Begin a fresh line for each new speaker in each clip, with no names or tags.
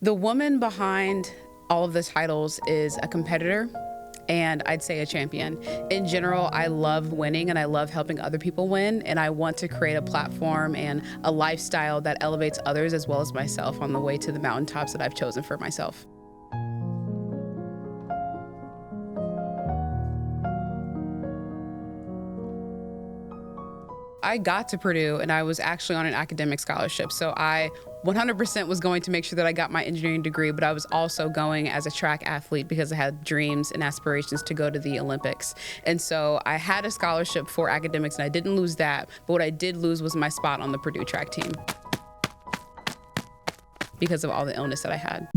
The woman behind all of the titles is a competitor, and I'd say a champion. In general, I love winning and I love helping other people win, and I want to create a platform and a lifestyle that elevates others as well as myself on the way to the mountaintops that I've chosen for myself. I got to Purdue and I was actually on an academic scholarship. So I 100% was going to make sure that I got my engineering degree, but I was also going as a track athlete because I had dreams and aspirations to go to the Olympics. And so I had a scholarship for academics and I didn't lose that, but what I did lose was my spot on the Purdue track team because of all the illness that I had.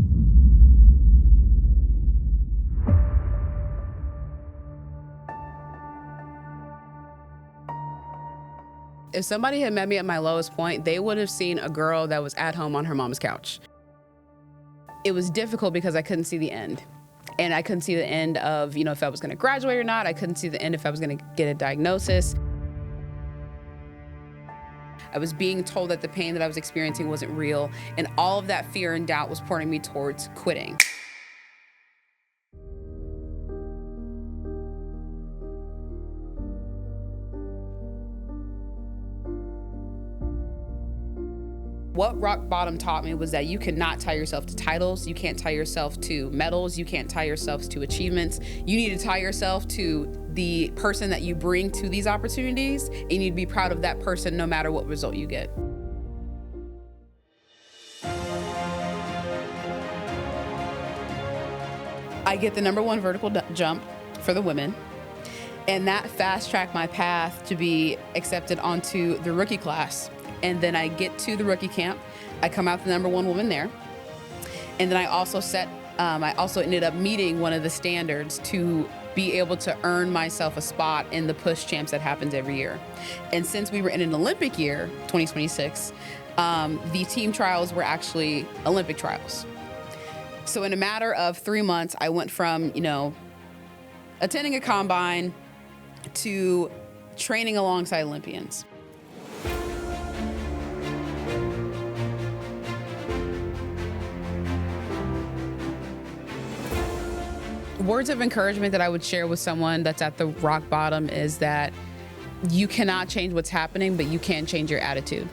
If somebody had met me at my lowest point, they would have seen a girl that was at home on her mom's couch. It was difficult because I couldn't see the end. And I couldn't see the end of, if I was gonna graduate or not. I couldn't see the end if I was gonna get a diagnosis. I was being told that the pain that I was experiencing wasn't real, and all of that fear and doubt was pointing me towards quitting. What rock bottom taught me was that you cannot tie yourself to titles, you can't tie yourself to medals, you can't tie yourself to achievements. You need to tie yourself to the person that you bring to these opportunities, and you need to be proud of that person no matter what result you get. I get the #1 vertical jump for the women, and that fast-tracked my path to be accepted onto the rookie class. And then I get to the rookie camp. I come out the #1 woman there. And then I also ended up meeting one of the standards to be able to earn myself a spot in the push champs that happens every year. And since we were in an Olympic year, 2026, the team trials were actually Olympic trials. So in a matter of 3 months, I went from, attending a combine to training alongside Olympians. Words of encouragement that I would share with someone that's at the rock bottom is that you cannot change what's happening, but you can change your attitude.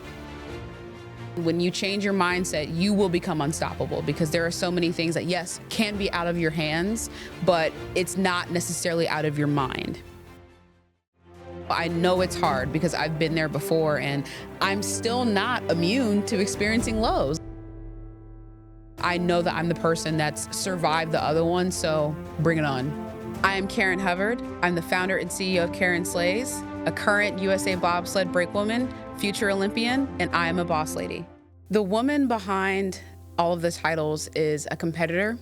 When you change your mindset, you will become unstoppable, because there are so many things that, yes, can be out of your hands, but it's not necessarily out of your mind. I know it's hard because I've been there before, and I'm still not immune to experiencing lows. I know that I'm the person that's survived the other one, so bring it on. I am Karen Hubbard. I'm the founder and CEO of Karen Sleighs, a current USA Bobsled brakewoman, future Olympian, and I am a boss lady. The woman behind all of the titles is a competitor,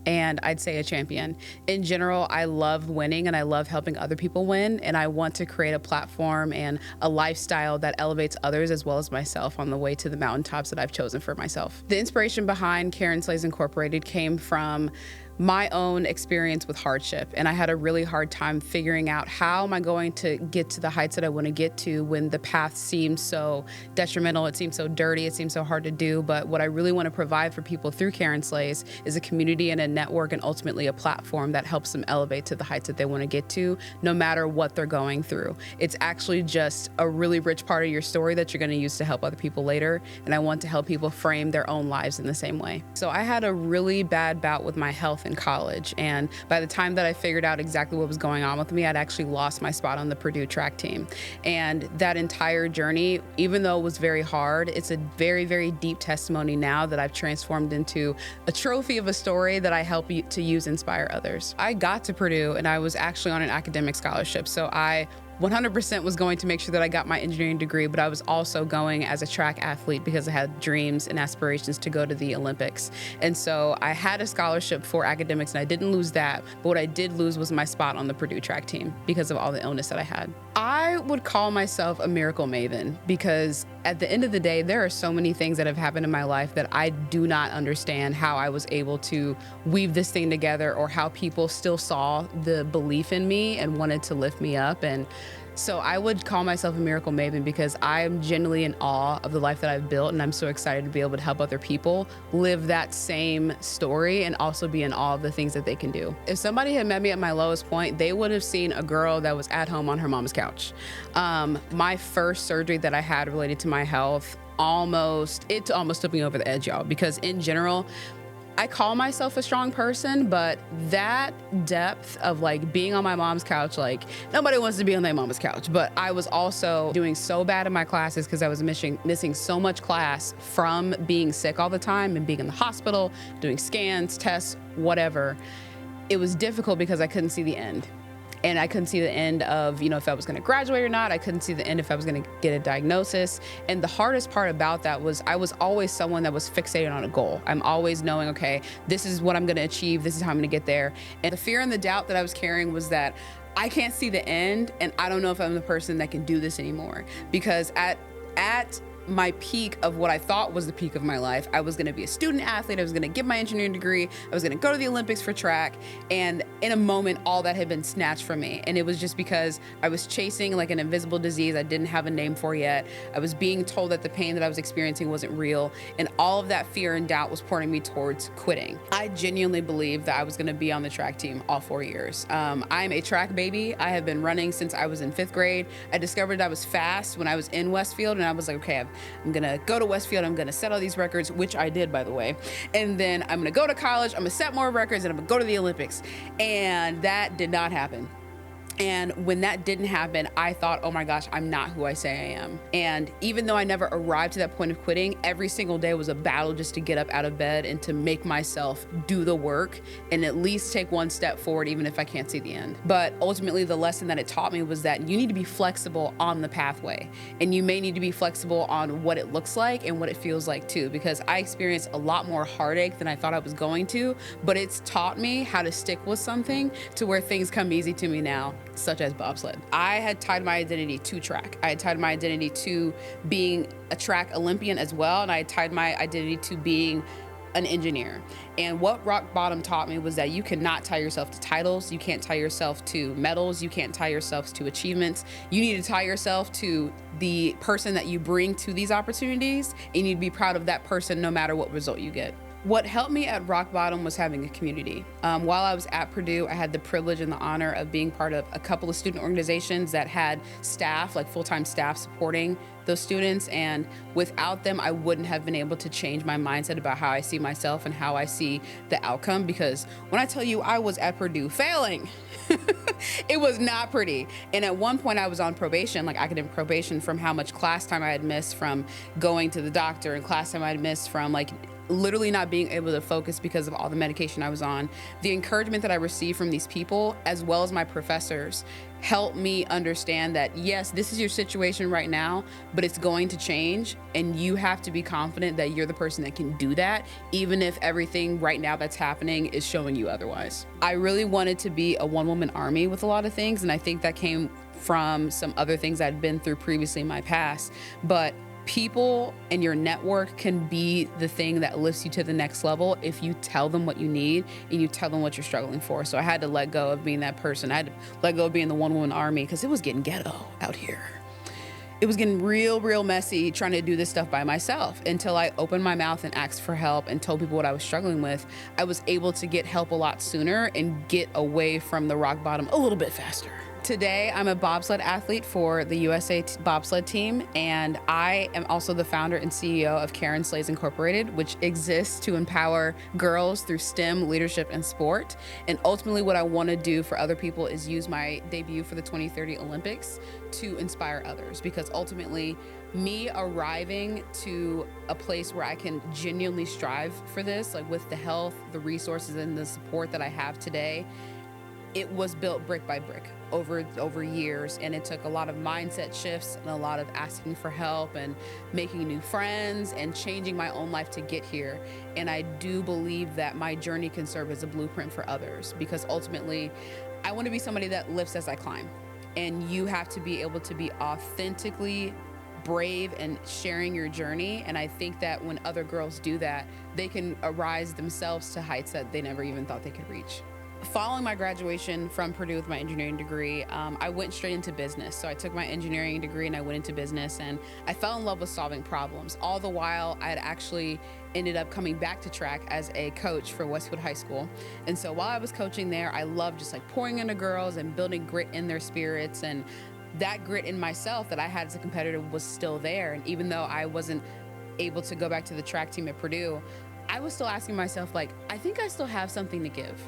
and I'd say a champion. In general, I love winning and I love helping other people win, and I want to create a platform and a lifestyle that elevates others as well as myself on the way to the mountaintops that I've chosen for myself. The inspiration behind Karen Sleighs Incorporated came from my own experience with hardship, and I had a really hard time figuring out how am I going to get to the heights that I want to get to when the path seems so detrimental, it seems so dirty, it seems so hard to do. But what I really want to provide for people through Karen Sleighs is a community and a network, and ultimately a platform that helps them elevate to the heights that they want to get to, no matter what they're going through. It's actually just a really rich part of your story that you're going to use to help other people later, and I want to help people frame their own lives in the same way. So I had a really bad bout with my health in college, and by the time that I figured out exactly what was going on with me, I'd actually lost my spot on the Purdue track team. And that entire journey, even though it was very hard, it's a very, very deep testimony now that I've transformed into a trophy of a story that I help you to use inspire others. I got to Purdue and I was actually on an academic scholarship, so I 100% was going to make sure that I got my engineering degree, but I was also going as a track athlete because I had dreams and aspirations to go to the Olympics. And so I had a scholarship for academics and I didn't lose that, but what I did lose was my spot on the Purdue track team because of all the illness that I had. I would call myself a miracle maven because at the end of the day, there are so many things that have happened in my life that I do not understand how I was able to weave this thing together, or how people still saw the belief in me and wanted to lift me up. And So I would call myself a miracle maven because I am genuinely in awe of the life that I've built, and I'm so excited to be able to help other people live that same story and also be in awe of the things that they can do. If somebody had met me at my lowest point, they would have seen a girl that was at home on her mom's couch. My first surgery that I had related to my health almost took me over the edge, y'all, because in general, I call myself a strong person, but that depth of like being on my mom's couch, like nobody wants to be on their mama's couch, but I was also doing so bad in my classes because I was missing so much class from being sick all the time and being in the hospital, doing scans, tests, whatever. It was difficult because I couldn't see the end. And I couldn't see the end of, if I was gonna graduate or not. I couldn't see the end if I was gonna get a diagnosis. And the hardest part about that was I was always someone that was fixated on a goal. I'm always knowing, okay, this is what I'm gonna achieve. This is how I'm gonna get there. And the fear and the doubt that I was carrying was that I can't see the end, and I don't know if I'm the person that can do this anymore. Because at my peak of what I thought was the peak of my life, I was gonna be a student athlete, I was gonna get my engineering degree, I was gonna go to the Olympics for track, and in a moment, all that had been snatched from me. And it was just because I was chasing like an invisible disease I didn't have a name for yet. I was being told that the pain that I was experiencing wasn't real, and all of that fear and doubt was pointing me towards quitting. I genuinely believed that I was gonna be on the track team all 4 years. I'm a track baby. I have been running since I was in 5th grade. I discovered I was fast when I was in Westfield, and I was like, okay, I'm gonna go to Westfield, I'm gonna set all these records, which I did, by the way. And then I'm gonna go to college, I'm gonna set more records, and I'm gonna go to the Olympics. And that did not happen. And when that didn't happen, I thought, oh my gosh, I'm not who I say I am. And even though I never arrived to that point of quitting, every single day was a battle just to get up out of bed and to make myself do the work and at least take one step forward, even if I can't see the end. But ultimately, the lesson that it taught me was that you need to be flexible on the pathway. And you may need to be flexible on what it looks like and what it feels like too, because I experienced a lot more heartache than I thought I was going to, but it's taught me how to stick with something to where things come easy to me now, such as bobsled. I had tied my identity to track. I had tied my identity to being a track Olympian as well, and I had tied my identity to being an engineer. And what rock bottom taught me was that you cannot tie yourself to titles, you can't tie yourself to medals, you can't tie yourself to achievements. You need to tie yourself to the person that you bring to these opportunities, and you need to be proud of that person no matter what result you get. What helped me at rock bottom was having a community. While I was at Purdue, I had the privilege and the honor of being part of a couple of student organizations that had staff, like full-time staff supporting those students. And without them, I wouldn't have been able to change my mindset about how I see myself and how I see the outcome. Because when I tell you I was at Purdue failing, it was not pretty. And at one point I was on probation, like academic probation, from how much class time I had missed from going to the doctor, and class time I had missed from like literally not being able to focus because of all the medication I was on. The encouragement that I received from these people, as well as my professors, helped me understand that yes, this is your situation right now, but it's going to change, and you have to be confident that you're the person that can do that, even if everything right now that's happening is showing you otherwise. I really wanted to be a one-woman army with a lot of things, and I think that came from some other things I'd been through previously in my past. But people and your network can be the thing that lifts you to the next level if you tell them what you need and you tell them what you're struggling for. So I had to let go of being that person. I had to let go of being the one-woman army because it was getting ghetto out here. It was getting real messy trying to do this stuff by myself. Until I opened my mouth and asked for help and told people what I was struggling with, I was able to get help a lot sooner and get away from the rock bottom a little bit faster. Today, I'm a bobsled athlete for the USA bobsled team, and I am also the founder and CEO of Karen Sleighs Incorporated, which exists to empower girls through STEM, leadership, and sport. And ultimately, what I want to do for other people is use my debut for the 2030 Olympics to inspire others, because ultimately, me arriving to a place where I can genuinely strive for this, like with the health, the resources, and the support that I have today, it was built brick by brick over years, and it took a lot of mindset shifts and a lot of asking for help and making new friends and changing my own life to get here. And I do believe that my journey can serve as a blueprint for others, because ultimately I want to be somebody that lifts as I climb, and you have to be able to be authentically brave and sharing your journey. And I think that when other girls do that, they can arise themselves to heights that they never even thought they could reach. Following my graduation from Purdue with my engineering degree, I went straight into business. So I took my engineering degree and I went into business, and I fell in love with solving problems. All the while, I had actually ended up coming back to track as a coach for Westwood High School. And so while I was coaching there, I loved just like pouring into girls and building grit in their spirits. And that grit in myself that I had as a competitor was still there. And even though I wasn't able to go back to the track team at Purdue, I was still asking myself, like, I think I still have something to give.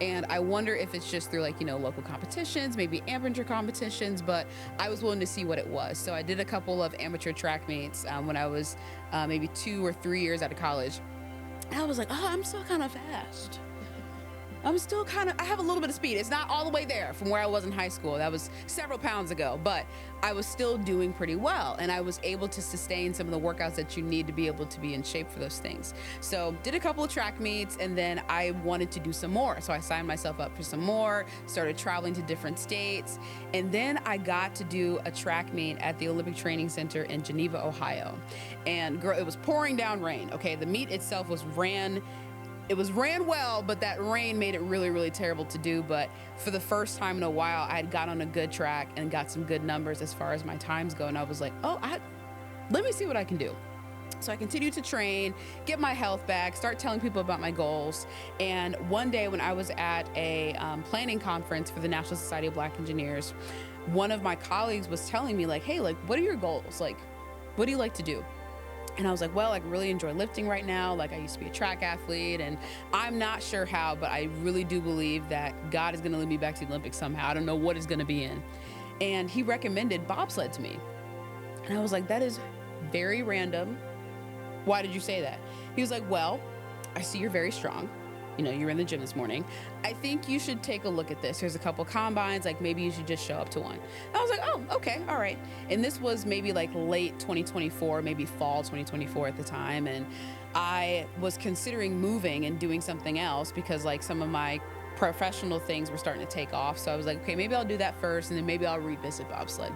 And I wonder if it's just through like, local competitions, maybe amateur competitions, but I was willing to see what it was. So I did a couple of amateur track meets when I was maybe 2 or 3 years out of college. And I was like, oh, I'm still kind of fast. I have a little bit of speed. It's not all the way there from where I was in high school. That was several pounds ago, but I was still doing pretty well. And I was able to sustain some of the workouts that you need to be able to be in shape for those things. So did a couple of track meets, and then I wanted to do some more. So I signed myself up for some more, started traveling to different states. And then I got to do a track meet at the Olympic Training Center in Geneva, Ohio. And girl, it was pouring down rain. Okay, the meet itself ran well, but that rain made it really, really terrible to do. But for the first time in a while, I had got on a good track and got some good numbers as far as my times go. And I was like, let me see what I can do. So I continued to train, get my health back, start telling people about my goals. And one day when I was at a planning conference for the National Society of Black Engineers, one of my colleagues was telling me like, hey, like, what are your goals? Like, what do you like to do? And I was like, well, I really enjoy lifting right now. Like, I used to be a track athlete, and I'm not sure how, but I really do believe that God is going to lead me back to the Olympics somehow. I don't know what it's going to be in. And he recommended bobsled to me. And I was like, that is very random. Why did you say that? He was like, well, I see you're very strong. You're in the gym this morning. I think you should take a look at this. There's a couple combines, like maybe you should just show up to one. And I was like, oh, okay, all right. And this was maybe like late 2024, maybe fall 2024 at the time. And I was considering moving and doing something else because like some of my professional things were starting to take off. So I was like, okay, maybe I'll do that first, and then maybe I'll revisit bobsled.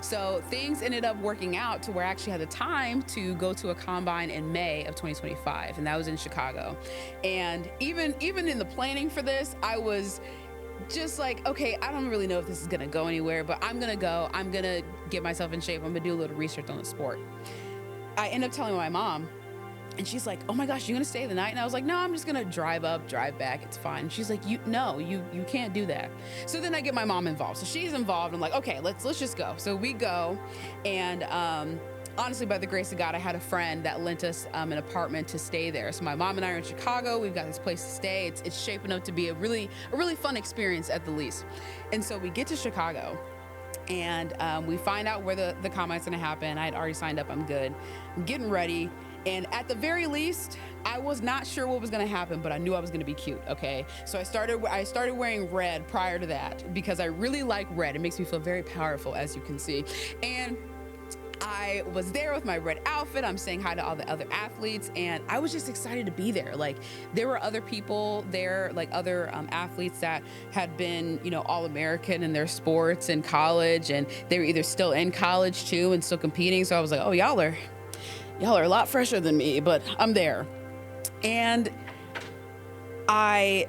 So things ended up working out to where I actually had the time to go to a combine in May of 2025, and that was in Chicago. And even in the planning for this, I was just like, okay, I don't really know if this is gonna go anywhere, but I'm gonna go. I'm gonna get myself in shape. I'm gonna do a little research on the sport. I end up telling my mom, and she's like, oh my gosh, you gonna stay the night? And I was like, no, I'm just gonna drive up, drive back, it's fine. She's like, you can't do that. So then I get my mom involved. So she's involved. I'm like, okay, let's just go. So we go, and honestly, by the grace of God, I had a friend that lent us an apartment to stay there. So my mom and I are in Chicago. We've got this place to stay. It's shaping up to be a really fun experience at the least. And so we get to Chicago, and we find out where the combine's gonna happen. I had already signed up, I'm good. I'm getting ready. And at the very least, I was not sure what was gonna happen, but I knew I was gonna be cute, okay? So I started wearing red prior to that because I really like red. It makes me feel very powerful, as you can see. And I was there with my red outfit. I'm saying hi to all the other athletes, and I was just excited to be there. Like, there were other people there, like other athletes that had been, All-American in their sports in college, and they were either still in college too and still competing. So I was like, oh, y'all are a lot fresher than me, but I'm there. And I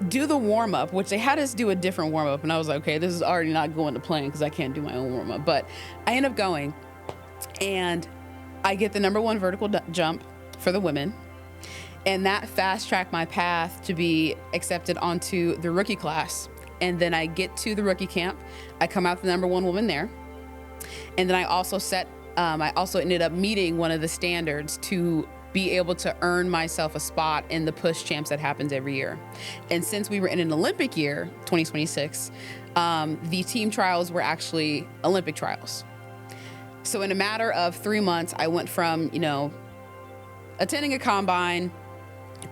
do the warm-up, which they had us do a different warm-up, and I was like, okay, this is already not going to plan because I can't do my own warm-up. But I end up going, and I get the #1 vertical jump for the women, and that fast-tracked my path to be accepted onto the rookie class. And then I get to the rookie camp. I come out the #1 woman there, and then I also ended up meeting one of the standards to be able to earn myself a spot in the push champs that happens every year. And since we were in an Olympic year, 2026, the team trials were actually Olympic trials. So in a matter of 3 months, I went from, attending a combine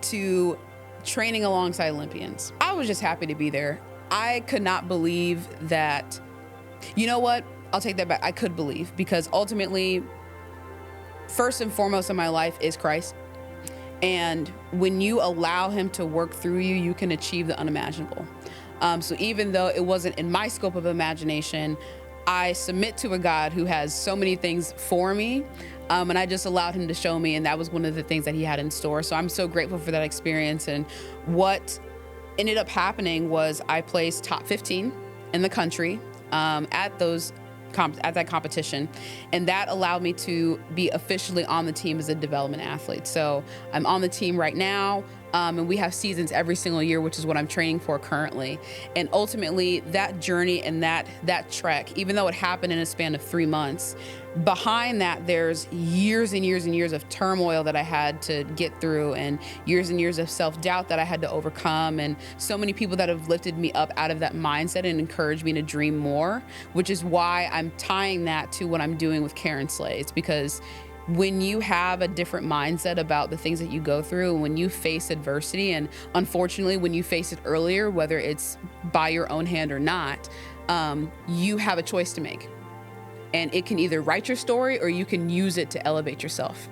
to training alongside Olympians. I was just happy to be there. I could not believe that, you know what? I'll take that back. I could believe, because ultimately, first and foremost in my life is Christ. And when you allow him to work through you, you can achieve the unimaginable. So even though it wasn't in my scope of imagination, I submit to a God who has so many things for me. And I just allowed him to show me. And that was one of the things that he had in store. So I'm so grateful for that experience. And what ended up happening was I placed top 15 in the country at that competition, and that allowed me to be officially on the team as a development athlete. So I'm on the team right now, and we have seasons every single year, which is what I'm training for currently. And ultimately, that journey and that trek, even though it happened in a span of 3 months, behind that there's years and years and years of turmoil that I had to get through, and years of self-doubt that I had to overcome, and so many people that have lifted me up out of that mindset and encouraged me to dream more, which is why I'm tying that to what I'm doing with Karen Sleighs. Because when you have a different mindset about the things that you go through, when you face adversity, and unfortunately when you face it earlier, whether it's by your own hand or not, you have a choice to make. And it can either write your story or you can use it to elevate yourself.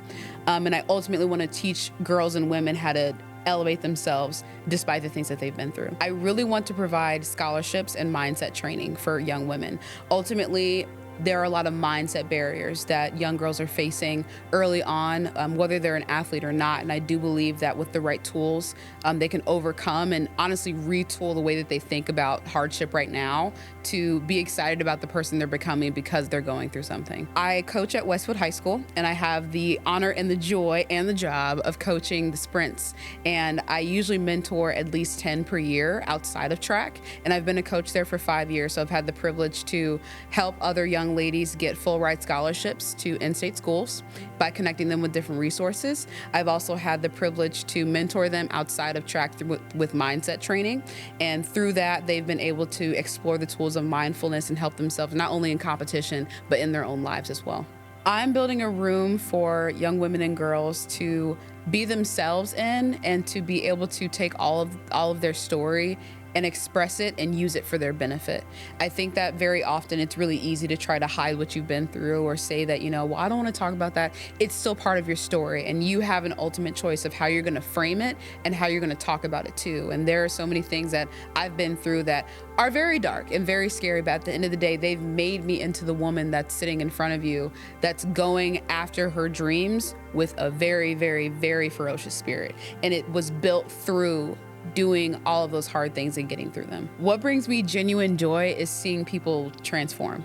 And I ultimately want to teach girls and women how to elevate themselves despite the things that they've been through. I really want to provide scholarships and mindset training for young women. Ultimately, there are a lot of mindset barriers that young girls are facing early on, whether they're an athlete or not. And I do believe that with the right tools, they can overcome and honestly retool the way that they think about hardship right now to be excited about the person they're becoming because they're going through something. I coach at Westwood High School, and I have the honor and the joy and the job of coaching the sprints. And I usually mentor at least 10 per year outside of track. And I've been a coach there for 5 years. So I've had the privilege to help other young ladies get full ride scholarships to in-state schools by connecting them with different resources. I've also had the privilege to mentor them outside of track with mindset training. And through that, they've been able to explore the tools of mindfulness and help themselves not only in competition, but in their own lives as well. I'm building a room for young women and girls to be themselves in, and to be able to take all of their story and express it and use it for their benefit. I think that very often it's really easy to try to hide what you've been through, or say that, well, I don't want to talk about that. It's still part of your story, and you have an ultimate choice of how you're going to frame it and how you're going to talk about it too. And there are so many things that I've been through that are very dark and very scary, but at the end of the day, they've made me into the woman that's sitting in front of you, that's going after her dreams with a very, very, very ferocious spirit. And it was built through doing all of those hard things and getting through them. What brings me genuine joy is seeing people transform.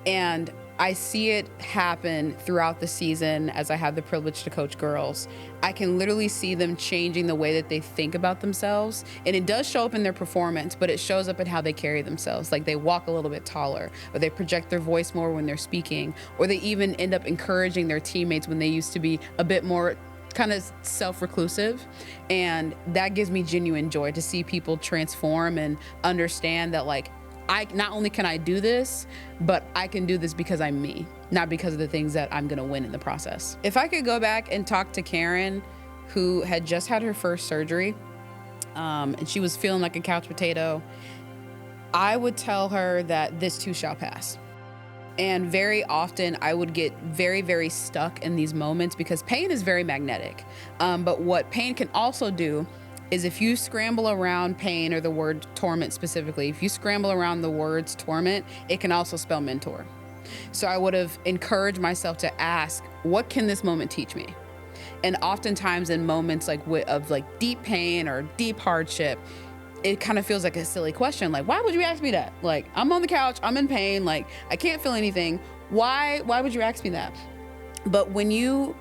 And I see it happen throughout the season as I have the privilege to coach girls. I can literally see them changing the way that they think about themselves. And it does show up in their performance, but it shows up in how they carry themselves. Like they walk a little bit taller, or they project their voice more when they're speaking, or they even end up encouraging their teammates when they used to be a bit more kind of self-reclusive. And that gives me genuine joy to see people transform and understand that, like, I not only can I do this, but I can do this because I'm me, not because of the things that I'm gonna win in the process. If I could go back and talk to Karen, who had just had her first surgery, and she was feeling like a couch potato, I would tell her that this too shall pass. And very often I would get very, very stuck in these moments because pain is very magnetic. But what pain can also do is, if you scramble around pain, or the word torment specifically, if you scramble around the words torment, it can also spell mentor. So I would have encouraged myself to ask, what can this moment teach me? And oftentimes in moments of deep pain or deep hardship, it kind of feels like a silly question. Like, why would you ask me that? Like, I'm on the couch, I'm in pain, like I can't feel anything. Why would you ask me that? But when you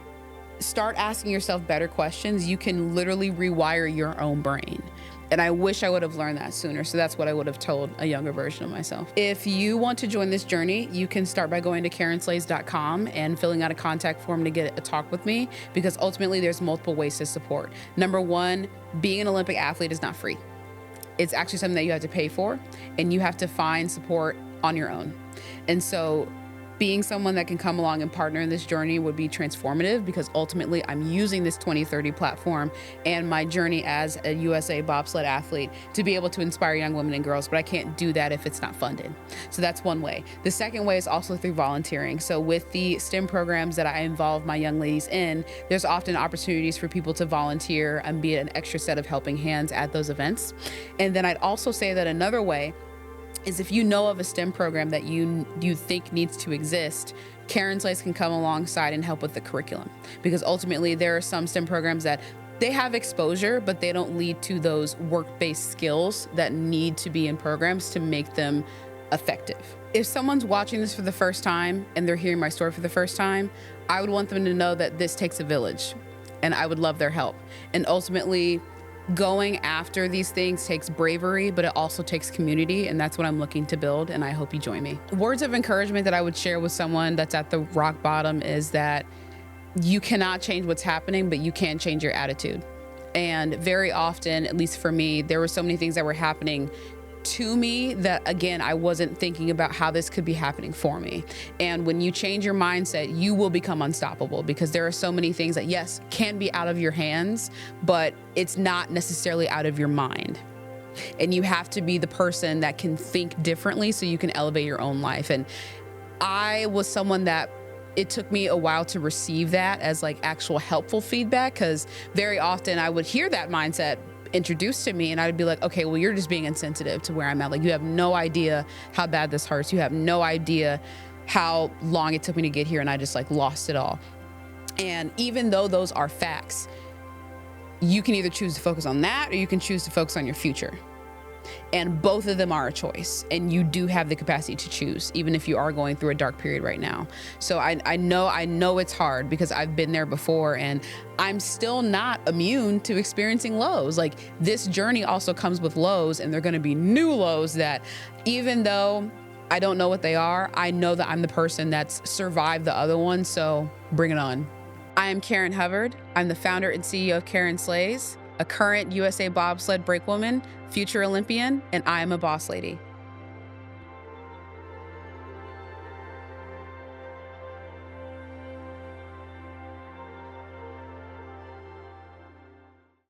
start asking yourself better questions, you can literally rewire your own brain. And I wish I would have learned that sooner. So that's what I would have told a younger version of myself. If you want to join this journey, you can start by going to karensleighs.com and filling out a contact form to get a talk with me, because ultimately there's multiple ways to support. Number one, being an Olympic athlete is not free. It's actually something that you have to pay for, and you have to find support on your own. And so being someone that can come along and partner in this journey would be transformative, because ultimately I'm using this 2030 platform and my journey as a USA bobsled athlete to be able to inspire young women and girls, but I can't do that if it's not funded. So that's one way. The second way is also through volunteering. So with the STEM programs that I involve my young ladies in, there's often opportunities for people to volunteer and be an extra set of helping hands at those events. And then I'd also say that another way is, if you know of a STEM program that you think needs to exist, Karen Sleighs can come alongside and help with the curriculum, because ultimately there are some STEM programs that They have exposure, but they don't lead to those work-based skills that need to be in programs to make them effective. If someone's watching this for the first time and they're hearing my story for the first time, I would want them to know that this takes a village, and I would love their help. And ultimately, going after these things takes bravery, but it also takes community, and that's what I'm looking to build, and I hope you join me. Words of encouragement that I would share with someone that's at the rock bottom is that you cannot change what's happening, but you can change your attitude. And very often, at least for me, there were so many things that were happening to me that, again, I wasn't thinking about how this could be happening for me. And when you change your mindset, you will become unstoppable, because there are so many things that, yes, can be out of your hands, but it's not necessarily out of your mind. And you have to be the person that can think differently so you can elevate your own life. And I was someone that it took me a while to receive that as like actual helpful feedback, because very often I would hear that mindset introduced to me and I'd be like, okay, well, you're just being insensitive to where I'm at. Like, you have no idea how bad this hurts. You have no idea how long it took me to get here, and I just like lost it all. And even though those are facts, you can either choose to focus on that or you can choose to focus on your future. And both of them are a choice, and you do have the capacity to choose, even if you are going through a dark period right now. So I know it's hard, because I've been there before, and I'm still not immune to experiencing lows. Like, this journey also comes with lows, and they're going to be new lows that, even though I don't know what they are, I know that I'm the person that's survived the other one. So bring it on. I am Karen Hubbard. I'm the founder and CEO of Karen Sleighs, a current USA Bobsled brakewoman, future Olympian, and I am a boss lady.